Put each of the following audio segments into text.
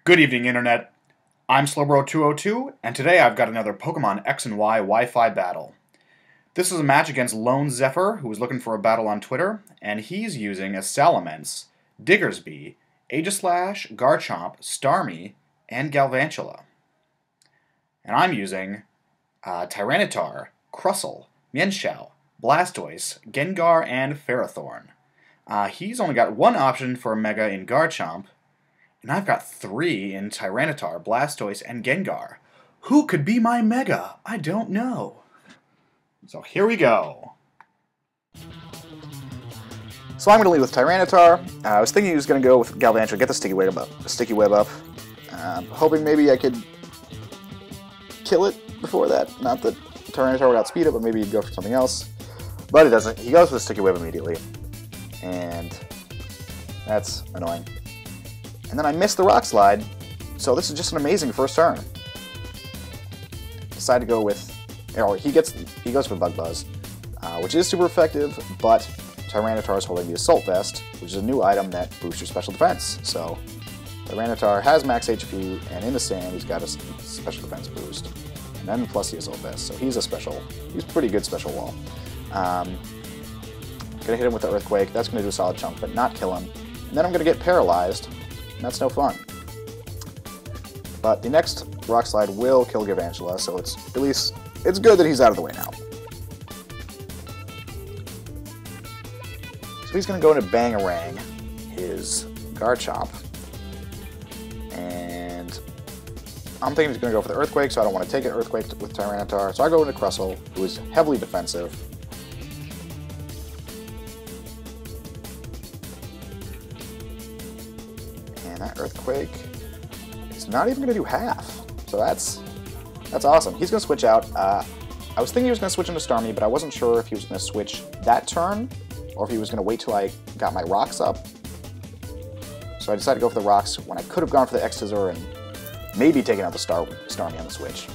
Good evening, Internet. I'm Slowbro202, and today I've got another Pokemon X and Y Wi-Fi battle. This is a match against Lone Zephyr, who was looking for a battle on Twitter, and he's using a Salamence, Diggersby, Aegislash, Garchomp, Starmie, and Galvantula. And I'm using Tyranitar, Crustle, Mienshao, Blastoise, Gengar, and Ferrothorn. He's only got one option for Mega in Garchomp, and I've got 3 in Tyranitar, Blastoise, and Gengar. Who could be my Mega? I don't know. So here we go. So I'm going to lead with Tyranitar. I was thinking he was going to go with Galvantula, get the sticky web up. Hoping maybe I could kill it before that. Not that Tyranitar would outspeed it, but maybe he'd go for something else. But he doesn't. He goes for the sticky web immediately. And that's annoying. And then I missed the Rock Slide, so this is just an amazing first turn. Decide to go with, he goes for Bug Buzz, which is super effective, but Tyranitar is holding the Assault Vest, which is a new item that boosts your special defense. So Tyranitar has max HP, and in the sand he's got a special defense boost, and then plus the Assault Vest. So he's pretty good special wall. Gonna hit him with the Earthquake. That's gonna do a solid chunk, but not kill him. And then I'm gonna get paralyzed. And that's no fun. But the next Rock Slide will kill Galvantula, so it's good that he's out of the way now. So he's going to go into Bangarang, his Garchomp, and I'm thinking he's going to go for the Earthquake, so I don't want to take an Earthquake with Tyranitar, so I go into Crustle, who is heavily defensive. And that Earthquake is not even going to do half. So that's awesome. He's going to switch out. I was thinking he was going to switch into Starmie, but I wasn't sure if he was going to switch that turn, or if he was going to wait till I got my rocks up. So I decided to go for the rocks when I could have gone for the X-Scissor and maybe taken out the Starmie on the switch.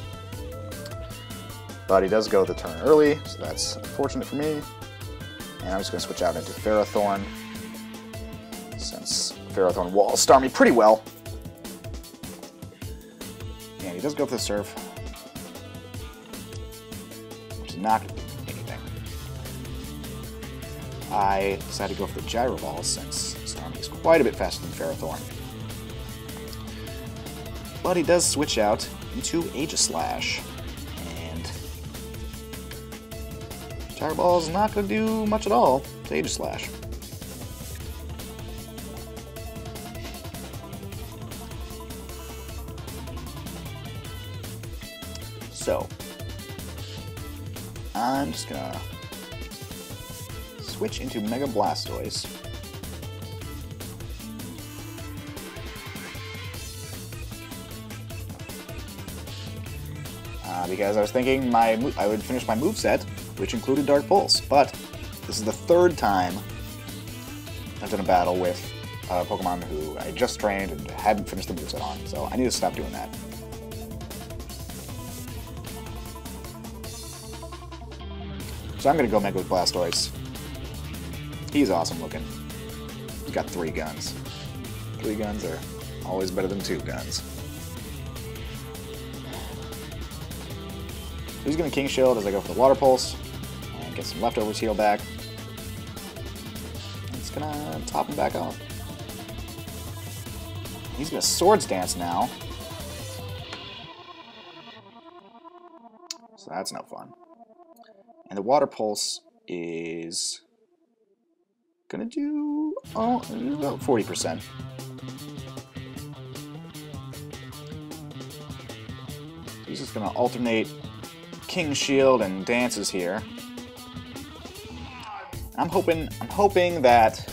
But he does go the turn early, so that's unfortunate for me. And I'm just going to switch out into Ferrothorn, since Ferrothorn walls Starmie pretty well. And he does go for the Surf, which is not going to do anything. I decided to go for the Gyro Balls, since Starmie is quite a bit faster than Ferrothorn. But he does switch out into Aegislash, and Gyro Ball is not going to do much at all to Aegislash. So, I'm just gonna switch into Mega Blastoise. Because I was thinking I would finish my moveset, which included Dark Pulse, but this is the 3rd time I've done a battle with a Pokemon who I just trained and hadn't finished the moveset on, so I need to stop doing that. So I'm going to go Mega with Blastoise. He's awesome looking. He's got 3 guns. 3 guns are always better than 2 guns. He's going to King Shield as I go for the Water Pulse and get some leftovers heal back. It's going to top him back off. He's going to Swords Dance now. So that's no fun. And the Water Pulse is gonna do about 40%. He's just gonna alternate King Shield and dances here. I'm hoping that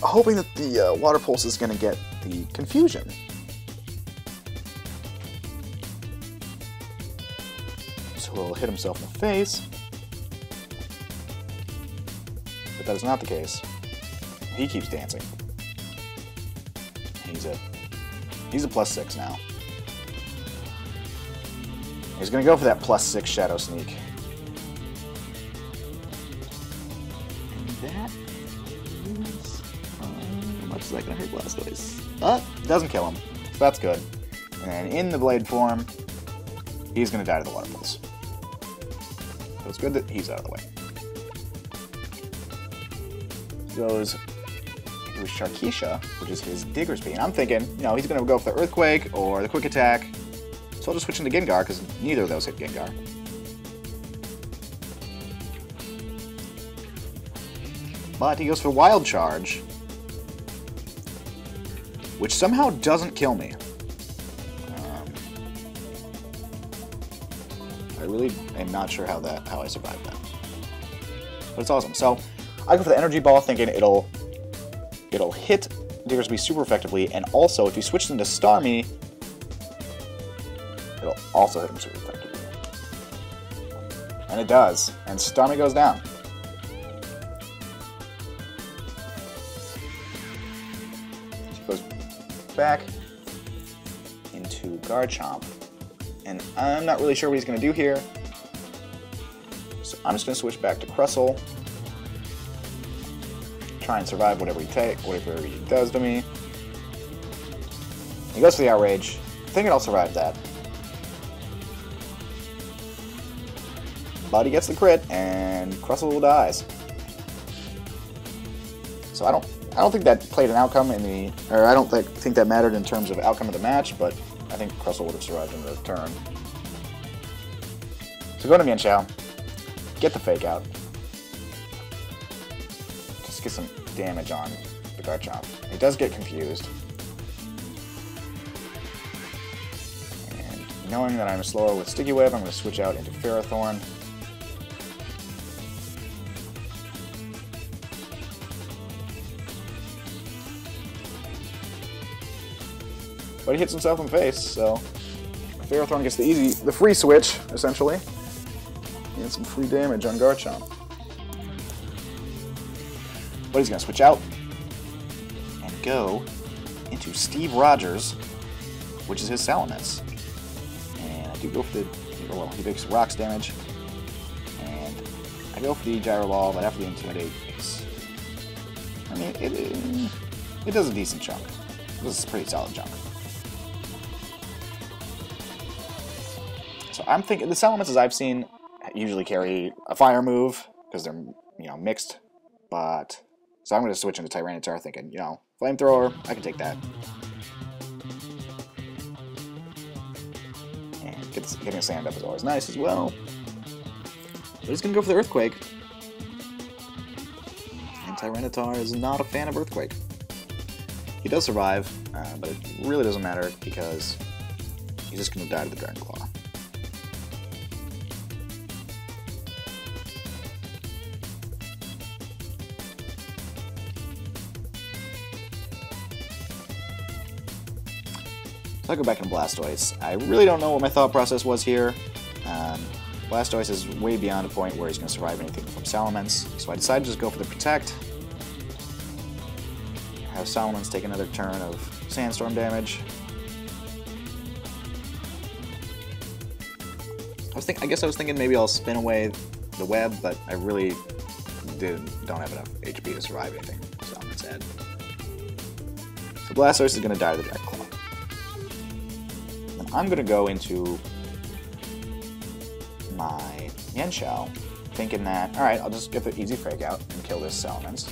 the Water Pulse is gonna get the Confusion. Will hit himself in the face, but that is not the case. He keeps dancing. He's a +6 now. He's gonna go for that +6 Shadow Sneak. And that is how much is that gonna hurt Blastoise? Doesn't kill him, so that's good. And then in the blade form, he's going to die to the water pulse. So it's good that he's out of the way. Goes to Sharkeisha, which is his Diggersby. And I'm thinking, you know, he's going to go for the Earthquake or the Quick Attack. So I'll just switch into Gengar, because neither of those hit Gengar. But he goes for Wild Charge, which somehow doesn't kill me. I really am not sure how I survived that. But it's awesome. So I go for the Energy Ball thinking it'll hit Diggersby super effectively, and also if you switch into Starmie, it'll also hit him super effectively. And it does. And Starmie goes down. She goes back into Garchomp. And I'm not really sure what he's going to do here. So I'm just going to switch back to Crustle. Try and survive whatever he does to me. He goes for the Outrage. Thinking I'll survive that. But he gets the crit, and Crustle dies. So I don't think that played an outcome in the, or I don't think that mattered in terms of outcome of the match, but I think Crustle would have survived in the turn. So go to Mienshao, get the Fake Out, just get some damage on the Garchomp. It does get confused. And knowing that I'm slower with Sticky Web, I'm going to switch out into Ferrothorn. But he hits himself in the face, so Ferrothorn gets the free switch, essentially. And some free damage on Garchomp. But he's going to switch out and go into Steve Rogers, which is his Salamence. And I do go for well, he takes rocks damage. And I go for the Gyro Ball, but after the Intimidate, I mean, it does a decent chunk. This is a pretty solid chunk. So I'm thinking the Salamences I've seen usually carry a fire move because they're, you know, mixed. But so I'm going to switch into Tyranitar, thinking, you know, Flamethrower, I can take that. And getting a Sand Up is always nice as well. But he's going to go for the Earthquake. And Tyranitar is not a fan of Earthquake. He does survive, but it really doesn't matter because he's just going to die to the Dragon Claw. So I go back into Blastoise. I really don't know what my thought process was here. Blastoise is way beyond a point where he's going to survive anything from Salamence, so I decided to just go for the Protect. Have Salamence take another turn of Sandstorm damage. I guess I was thinking maybe I'll spin away the web, but I really don't have enough HP to survive anything Salamence had. So Blastoise is going to die to the Dragon Claw. I'm going to go into my Mienshao, thinking that, alright, I'll just get the easy Fake Out and kill this Salamence.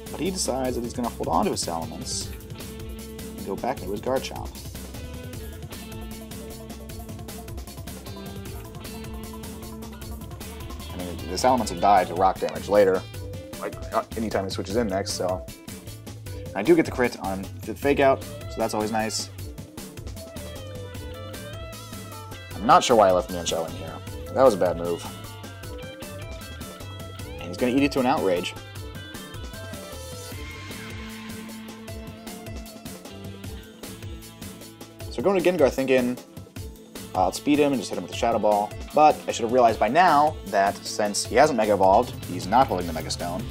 But he decides that he's going to hold on to his Salamence and go back into his Garchomp. I mean, the Salamence will die to rock damage later, like anytime he switches in next, so... I do get the crit on the Fake Out, so that's always nice. I'm not sure why I left Mienshao in here. That was a bad move. And he's going to eat it to an Outrage. So going to Gengar thinking I'll outspeed him and just hit him with a Shadow Ball. But I should have realized by now that since he hasn't Mega Evolved, he's not holding the Mega Stone.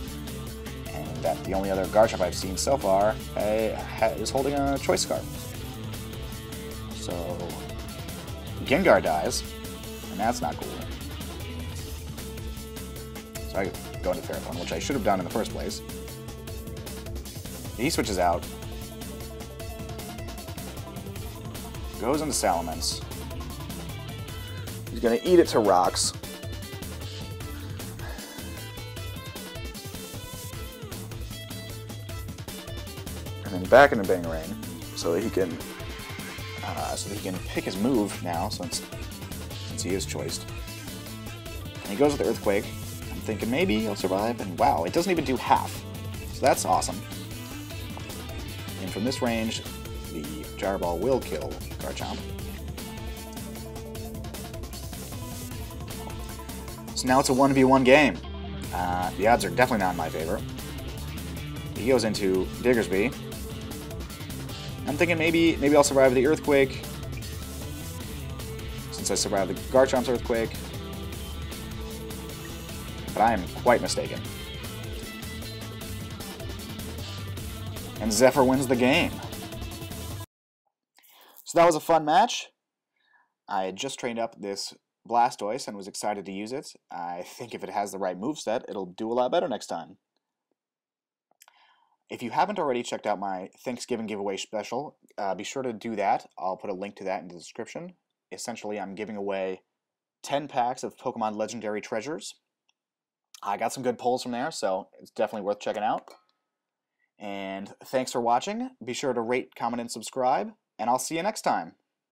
That the only other Garchomp I've seen so far is holding a Choice Scarf. So Gengar dies, and that's not cool. So I go into Ferrothorn, which I should have done in the first place. He switches out. Goes into Salamence. He's going to eat it to rocks. And then back into Bangarang so that he can pick his move now since he is choiced. And he goes with the Earthquake. I'm thinking maybe he'll survive, and wow, it doesn't even do half. So that's awesome. And from this range, the Gyro Ball will kill Garchomp. So now it's a 1v1 game. The odds are definitely not in my favor. He goes into Diggersby. I'm thinking maybe I'll survive the Earthquake, since I survived the Garchomp's Earthquake. But I am quite mistaken. And Zephyr wins the game. So that was a fun match. I had just trained up this Blastoise and was excited to use it. I think if it has the right moveset, it'll do a lot better next time. If you haven't already checked out my Thanksgiving giveaway special, be sure to do that. I'll put a link to that in the description. Essentially, I'm giving away 10 packs of Pokemon Legendary Treasures. I got some good polls from there, so it's definitely worth checking out. And thanks for watching. Be sure to rate, comment, and subscribe, and I'll see you next time.